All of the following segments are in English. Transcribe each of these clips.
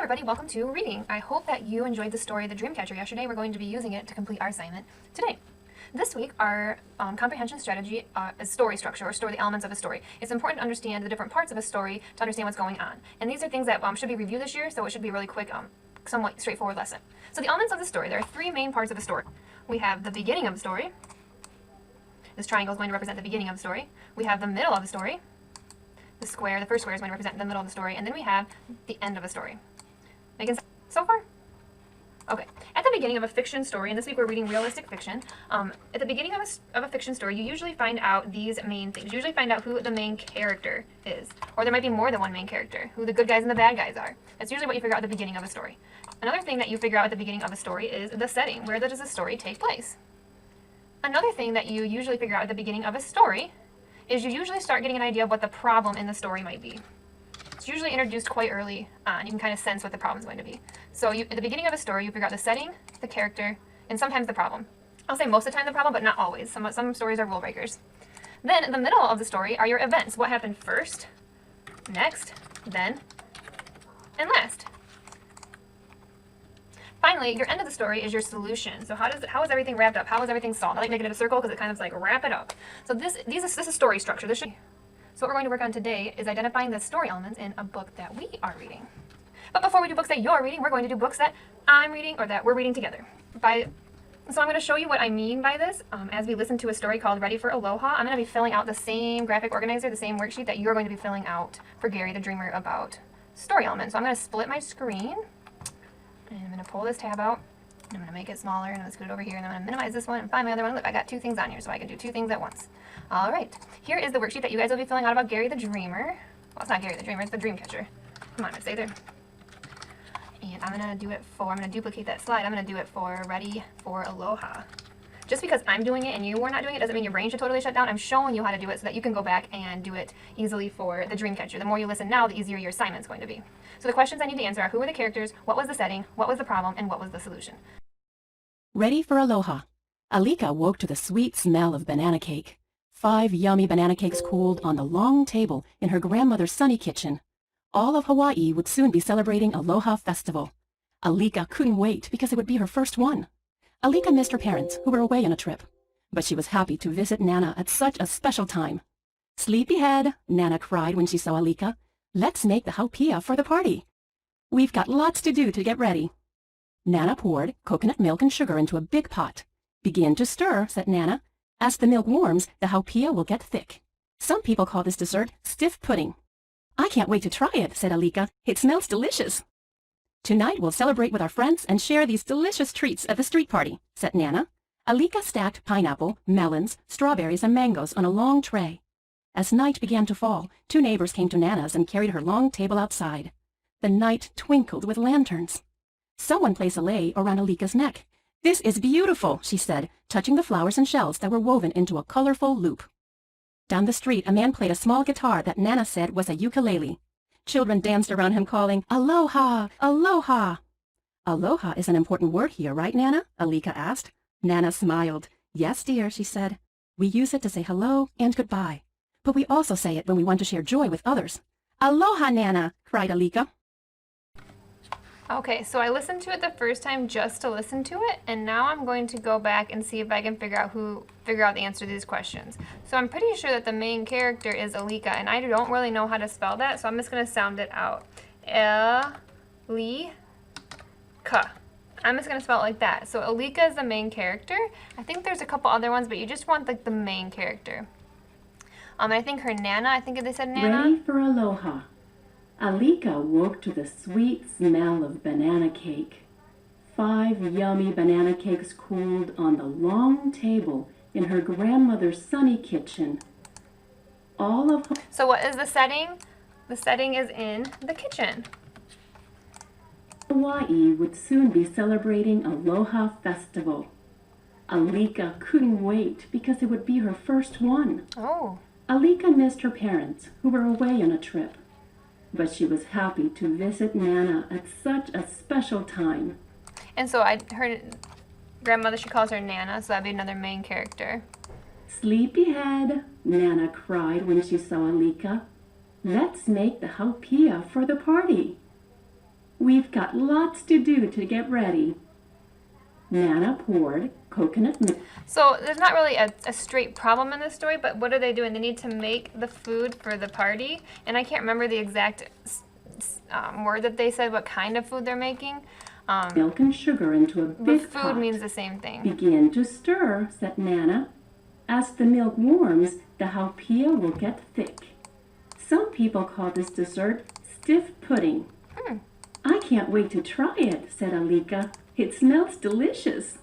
everybody, welcome to reading. I hope that you enjoyed the story The Dreamcatcher yesterday. We're going to be using it to complete our assignment today. This week, our comprehension strategy is story structure, or the elements of a story. It's important to understand the different parts of a story to understand what's going on. And these are things that should be reviewed this year, so it should be a really quick, somewhat straightforward lesson. So the elements of the story, there are three main parts of a story. We have the beginning of the story. This triangle is going to represent the beginning of the story. We have the middle of the story. The first square is going to represent the middle of the story. And then we have the end of the story. Making sense so far? Okay. At the beginning of a fiction story, and this week we're reading realistic fiction, at the beginning of a fiction story, you usually find out these main things. You usually find out who the main character is. Or there might be more than one main character, who the good guys and the bad guys are. That's usually what you figure out at the beginning of a story. Another thing that you figure out at the beginning of a story is the setting. Where does the story take place? Another thing that you usually figure out at the beginning of a story is you usually start getting an idea of what the problem in the story might be. It's usually introduced quite early on. You can kind of sense what the problem is going to be. So at the beginning of a story, you figure out the setting, the character, and sometimes the problem. I'll say most of the time the problem, but not always. Some stories are rule breakers. Then in the middle of the story are your events. What happened first, next, then, and last. Finally, your end of the story is your solution. So how is everything wrapped up? How is everything solved? I like making it a circle because it kind of like wrap it up. So this is story structure. So what we're going to work on today is identifying the story elements in a book that we are reading. But before we do books that you're reading, we're going to do books that I'm reading or that we're reading together. So I'm going to show you what I mean by this as we listen to a story called Ready for Aloha. I'm going to be filling out the same graphic organizer, the same worksheet that you're going to be filling out for Gary the Dreamer about story elements. So I'm going to split my screen, and I'm going to pull this tab out. I'm going to make it smaller, and I'm going to scoot it over here, and I'm going to minimize this one and find my other one. Look, I got two things on here, so I can do two things at once. All right, here is the worksheet that you guys will be filling out about Gary the Dreamer. Well, it's not Gary the Dreamer, it's the Dreamcatcher. Come on, stay there. And I'm going to duplicate that slide. I'm going to do it for Ready for Aloha. Just because I'm doing it and you are not doing it doesn't mean your brain should totally shut down. I'm showing you how to do it so that you can go back and do it easily for the Dreamcatcher. The more you listen now, the easier your assignment is going to be. So the questions I need to answer are: who were the characters, what was the setting, what was the problem, and what was the solution? Ready for Aloha. Alika woke to the sweet smell of banana cake. 5 yummy banana cakes cooled on the long table in her grandmother's sunny kitchen. All of Hawaii would soon be celebrating Aloha Festival. Alika couldn't wait because it would be her first one. Alika missed her parents, who were away on a trip, but she was happy to visit Nana at such a special time. "Sleepyhead," Nana cried when she saw Alika. "Let's make the haupia for the party. We've got lots to do to get ready." Nana poured coconut milk and sugar into a big pot. "Begin to stir," said Nana. "As the milk warms, the haupia will get thick. Some people call this dessert stiff pudding." "I can't wait to try it," said Alika. "It smells delicious." "Tonight we'll celebrate with our friends and share these delicious treats at the street party," said Nana. Alika stacked pineapple, melons, strawberries, and mangoes on a long tray. As night began to fall, 2 neighbors came to Nana's and carried her long table outside. The night twinkled with lanterns. Someone placed a lei around Alika's neck. "This is beautiful," she said, touching the flowers and shells that were woven into a colorful loop. Down the street, a man played a small guitar that Nana said was a ukulele. Children danced around him calling, "Aloha! Aloha!" "Aloha is an important word here, right, Nana?" Alika asked. Nana smiled. "Yes, dear," she said. "We use it to say hello and goodbye. But we also say it when we want to share joy with others." "Aloha, Nana!" cried Alika. Okay, so I listened to it the first time just to listen to it, and now I'm going to go back and see if I can figure out the answer to these questions. So I'm pretty sure that the main character is Alika, and I don't really know how to spell that, so I'm just going to sound it out. Alika. I'm just going to spell it like that. So Alika is the main character. I think there's a couple other ones, but you just want like the main character. I think her Nana, I think they said Nana. Ready for Aloha. Alika woke to the sweet smell of banana cake. 5 yummy banana cakes cooled on the long table in her grandmother's sunny kitchen. So what is the setting? The setting is in the kitchen. Hawaii would soon be celebrating Aloha Festival. Alika couldn't wait because it would be her first one. Oh. Alika missed her parents, who were away on a trip, but she was happy to visit Nana at such a special time. And so her grandmother, she calls her Nana, so that'd be another main character. "Sleepyhead," Nana cried when she saw Alika. "Let's make the haupia for the party. We've got lots to do to get ready. Nana poured coconut milk. So there's not really a straight problem in this story, but what are they doing? They need to make the food for the party, and I can't remember the exact word that they said, what kind of food they're making. Milk and sugar into a But big food pot. means the same thing. Begin to stir, said Nana. As the milk warms, the haupia will get thick. Some people call this dessert stiff pudding. I can't wait to try it, said Alika. It smells delicious.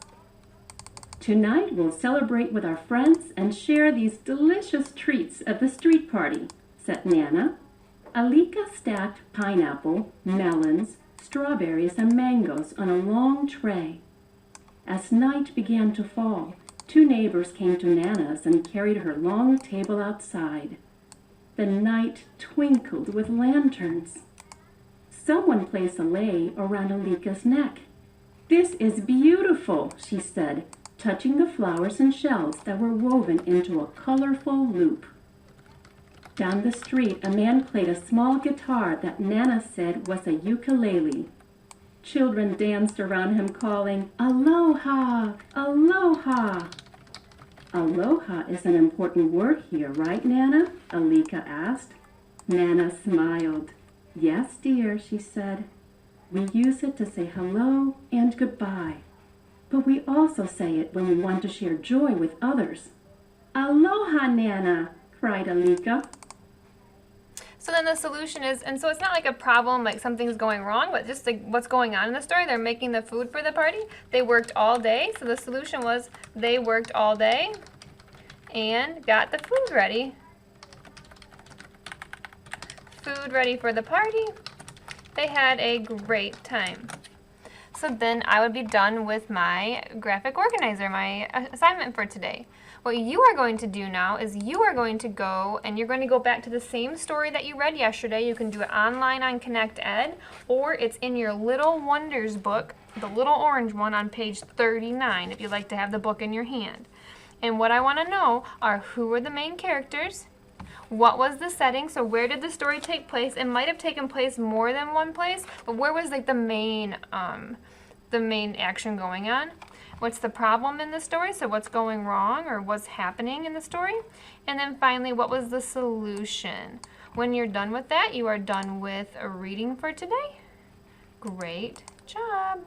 Tonight we'll celebrate with our friends and share these delicious treats at the street party, said Nana. Alika stacked pineapple, melons, strawberries, and mangoes on a long tray. As night began to fall, 2 neighbors came to Nana's and carried her long table outside. The night twinkled with lanterns. Someone placed a lei around Alika's neck. This is beautiful, she said, touching the flowers and shells that were woven into a colorful loop. Down the street, a man played a small guitar that Nana said was a ukulele. Children danced around him calling, "Aloha! Aloha!" Aloha is an important word here, right, Nana? Alika asked. Nana smiled. Yes, dear, she said. We use it to say hello and goodbye. But we also say it when we want to share joy with others. Aloha, Nana, cried Alika. So then the solution is, and so it's not like a problem, like something's going wrong, but just like what's going on in the story. They're making the food for the party. They worked all day. So the solution was they worked all day and got the food ready. Food ready for the party. They had a great time. So then I would be done with my graphic organizer, my assignment for today. What you are going to do now is you are going to go and you're going to go back to the same story that you read yesterday. You can do it online on Connect Ed, or it's in your Little Wonders book, the little orange one on page 39, if you'd like to have the book in your hand. And what I want to know are who are the main characters, what was the setting, so where did the story take place? It might have taken place more than one place, but where was like the main action going on? What's the problem in the story? So what's going wrong or what's happening in the story? And then finally, what was the solution? When you're done with that, you are done with a reading for today. Great job.